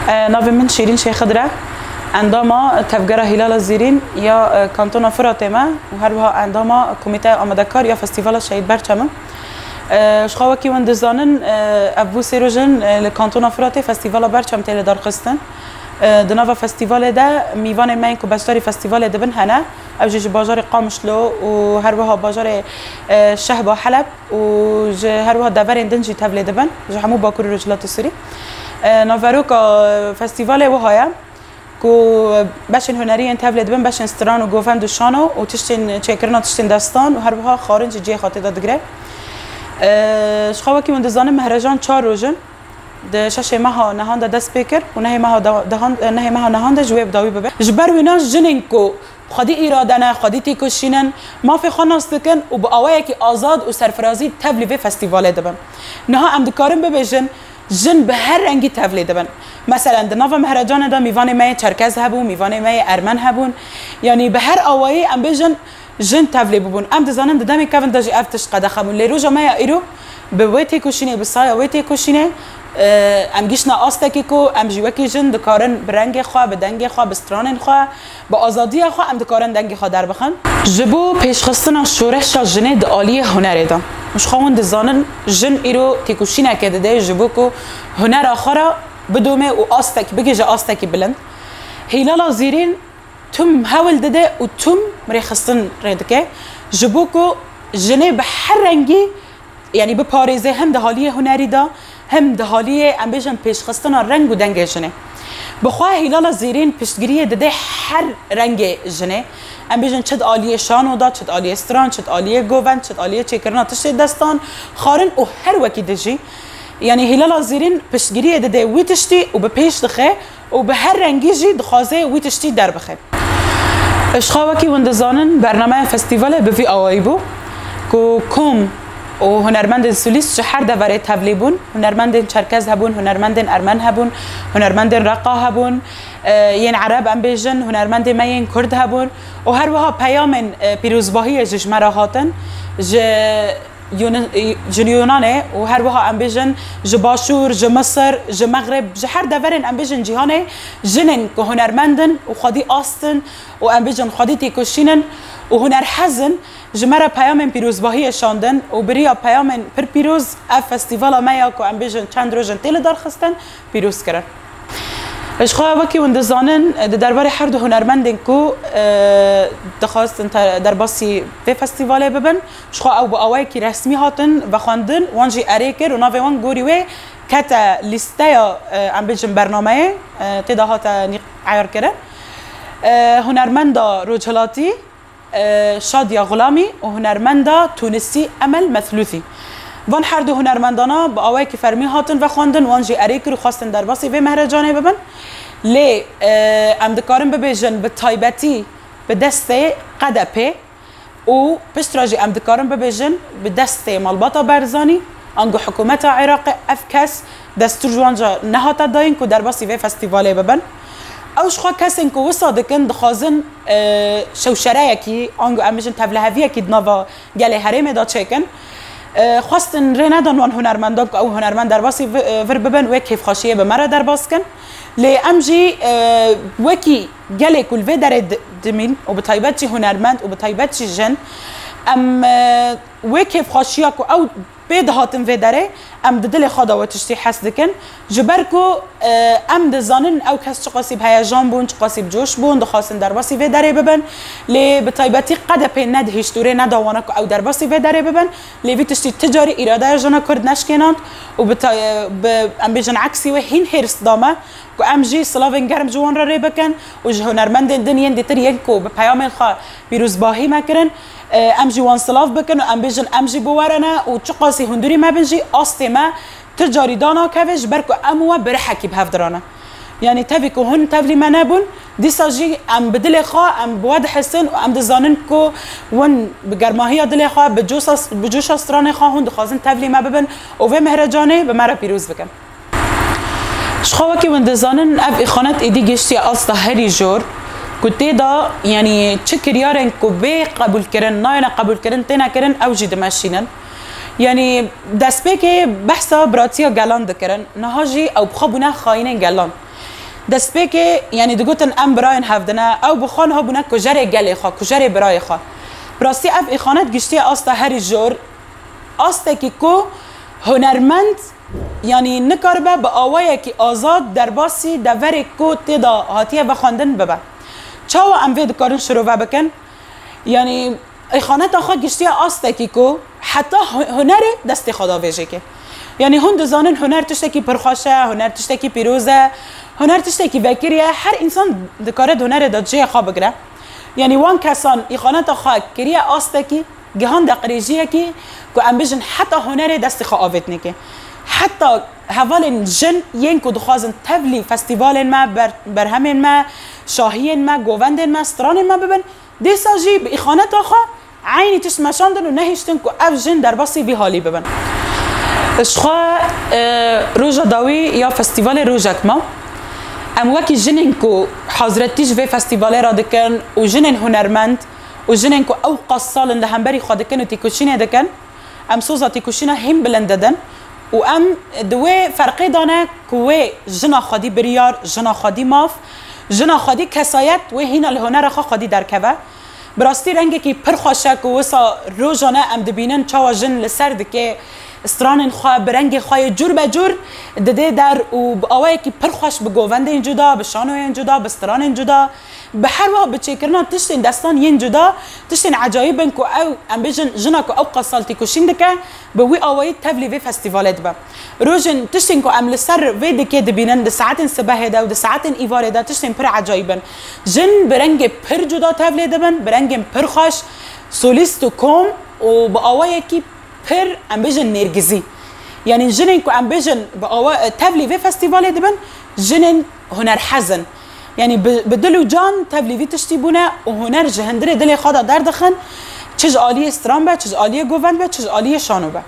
ناوی من شیرین شیخ خضره انداما تفجر هلال الزيرين یا کانتون فراتما و هر وها انداما کمیته آماده‌کار یا فستیوال شهید برچم شخوا کی وند زانن ابو سیروجن لکانتون فرات فستیوال برچم تل دار خستن دنوا فستیوال ده میوان من کو بستاری فستیوال ده بن هنا او جه بازار قامشلو و هر وها بازار شهب حلب و هر وها دورن دنجی تبل ده بن جه همو باکور رجلات السری نوفروکا فستیوال وهایا کو باشن هنری انتباه بن باشن استران و گوفند و شانو و تشتین چکرنا تشتین دستان و هر بها خارج جی خاطر داد گره شخوا کی مندزان مهرجان 4 روزن د شش ماه نهان دست بکر و نه ماه نه ماه نهان جواب داوی ببر جبر وینا جنین کو خدی اراده نه خدی تیکوشینن ما فی خناستکن و با اوای کی آزاد و سرفرازی تبلیغ فستیوال دبن نه ام دکارم ببجن جن به هر رنگی تولید بن مثلا در نو مهرجان دا میوان مای چرکز هبون میوان مای ارمن هبون یعنی به هر آوایی ام بجن جن تولید ببون ام دزانم دمی کفن داجی افتش قد خمون لیروجا مای ایرو به ویتی کوشینه به سایه ویتی کوشینه ام گیشنا آستکی کو ام جوکی جن دکارن برنگ خواه به دنگ خواه به ستران خواه با آزادی خواه ام دکارن دنگ خواه در بخن جبو پیشخستن شورش جنه دالی هنری دا مش خوان دزانن جن ایرو تیکوشینه که ده جبو کو هنر آخره بدومه و آستک بگیج آستکی بلند هیلالا زیرین تم هول دده و تم مرخصن ردکه جبو کو جنه به هر رنگی یعنی به پاریزه هم ده حالی هنری دا هم ده حالی ام بیشن پیشخستن رنگ و دنگ جنه بخواه هیلالا زیرین پیشگیری دده هر رنگ جنه ام بیشن چد عالیه شانو دا چد عالیه استران چد عالیه گووند چد عالیه چکرنا تشت دستان خارن و هر وکی دجی یعنی هیلالا زیرین پیشگیری دده وی تشتی و به پیش دخه و به هر رنگی جی دخوازه وی تشتی در بخه اشخاوکی وندزانن برنامه فستیوال به وی آوایی بو که کم و هنرمند سولیست هر دوره تبلیغون هنرمند چرکز هبون هنرمند ارمن هبون هنرمند رقا هبون ین عرب ام بیژن هنرمند مین کرد هبون و هر وها پیام پیروزباهی جشمره هاتن جنیونانه و هر وها ام بیژن جباشور جمصر جمغرب هر دورن ام بیژن جهانه جنن که هنرمندن و خودی آستن و ام بیژن خودی تیکوشینن و هنر حزن جمره پیام پیروزباهی شاندن و بریا پیام پر پیروز اف فستیوال مایا کو ام بیژن چند روزن تیل دار خستن پیروز کردن اشخوا وکی وندزانن درباره هر دو هنرمندن کو دخواستن در باسی به فستیوال ببن اشخوا او با اوای کی رسمی هاتن و خواندن وانجی اریکر و ناوی وان گوری و کتا لیسته ام بیژن برنامه تدا هات عیار کردن هنرمندا روجلاتی شادیا غلامی و هنرمندا تونسی امل مثلوثی وان هر دو هنرمندانا با اوای که فرمی هاتن و خواندن وانجی اریک رو خواستن در باسی و مهرجانه ببن لی ام دکارم ببیجن به تایبتی به دست قدپه و پشتراجی ام دکارم ببیجن به دست مالباتا برزانی انگو حکومت عراق افکس دستور جوانجا نهاتا داین که در باسی و فستیواله ببن اوش خوا کسین که وصادکن دخوازن شوشره کی آنگو امیشن تبلهویه کی دنوا گله هرم دا چکن خواستن ری ندان وان هنرمندان که او هنرمند در باسی ور ببن و کیف خاشیه به مرا در باس کن لی امجی وکی گله کل و در دمین و به طایبتی هنرمند و به طایبتی جن ام و کیف خاشیه که او بيد هاتن في داره ام دل خدا و تشتی حس دکن جبرکو ام دزانن او کس قاسب هیجان بون قاسب جوش بون دخواستن در باسی في داره ببن لی بطایبتی قد پی ند هیچوره نداوانه که او در باسی في داره ببن لی تشتی تجاری اراده جنا کرد نشکنند و ام بیجن عکسی و هین هرس دامه که ام جی سلاوین گرم جوان را ری بکن و هنرمند دنیا دیتر یکو به پیام خا پیروزباهی مکرن ام جی وان سلاف بکن و ام بیجن ام جی بوارنه و چه قاسی هندوری ما بنجی آستی ما تجاری دانا کفش برکو امو برحکی به هفدرانه یعنی تفی که هن تفلی ما نبون دیسا جی ام بدل خواه ام بود حسن و ام دزانن که ون بگرماهی دل خواه بجوش استران خواه هن دخوازن تفلی ما ببن و به مهرجانه به مرا پیروز بکن شخوا که ون دزانن اف اخانت ایدی گشتی آستا هری جور كنتي دا يعني تشكر يارن كوبي قبول كرن ناينا قبول كرن تينا كرن او جي دمشينن يعني دسبيكي بحثا براتيا جالان دكرن نهاجي او بخابونا خاينين جالان دسپیک یعنی دگوتن ام براین هفدنه او بخوان ها بونه کجره گلی خوا کجره برای خوا براستی اف ایخانت گشتی آستا هری جور آستا که کو هنرمند یعنی نکاربه با آوائه که آزاد در باسی دوری کو تیدا هاتیه و خواندن ببه چاو ام وید کارن شروع بکن یعنی ایخانت آخوا گشتی آستا که کو حتی هنر دست خدا ویجه که یعنی هون دزانن هنر تشتکی پرخوشه هنر تشتکی پیروزه هنر تشتکی وکریه هر انسان دکاره هنر دادجه خواه بگره یعنی وان کسان ایخانت خواه کریه آستکی گهان دقریجیه که ام بجن حتی هنر دست خواه آوید نکه حتی حوال جن ین که دخوازن تبلی فستیوال ما برهمین ما شاهین ما گووندین ما ستران ما ببن دیسا جی به ایخانت خواه عینی تشت مشاندن و نهیشتن که اف جن در باسی بی حالی ببن اشخوا روژا داوی یا فستیوال روژک ما ام وکی جنین که حاضرتیش و فستیواله را دکن و جنین هنرمند و جنین که او قصالن لهمبری خواه دکن و تیکوشینه دکن ام سوزا تیکوشینه هم بلند دادن و ام دوی فرقی دانه که جنا خادی بریار جنا خادی ماف جنا خادی کسایت و هینا الهنر خواه خادی درکوه براستی رنگی که پرخواشک و وسا روژانه ام دبینن چاوا جن لسرد که استران خواه برنگ خواه جور به جور دده در و آوایی که پرخوش به گووند این جدا به شانو این جدا به استران این جدا به هر وقت بچه کرنا تشتین دستان این جدا تشتین عجایبن که او ام بیجن جنا که او قصالتی کشین دکه به وی آوایی تبلی وی فستیوالت با روژن تشتین که ام لسر وی دکه دبینن ده ساعت سبه ده و ده ساعت ایواره ده تشتین پر عجایبن جن برنگ پر جدا تبلی دبن برنگ پرخوش سولیست و کوم و با آوایی که پر ام بیجن نرگزی یعنی جنین که ام بیجن با تبلی وی فستیوالی دبن جنین هنر حزن یعنی بدل و جان تبلی وی تشتی بونه و هنر جهندره دل خدا در دخن چیز عالی استران به چیز عالی گووند به چیز عالی شانو به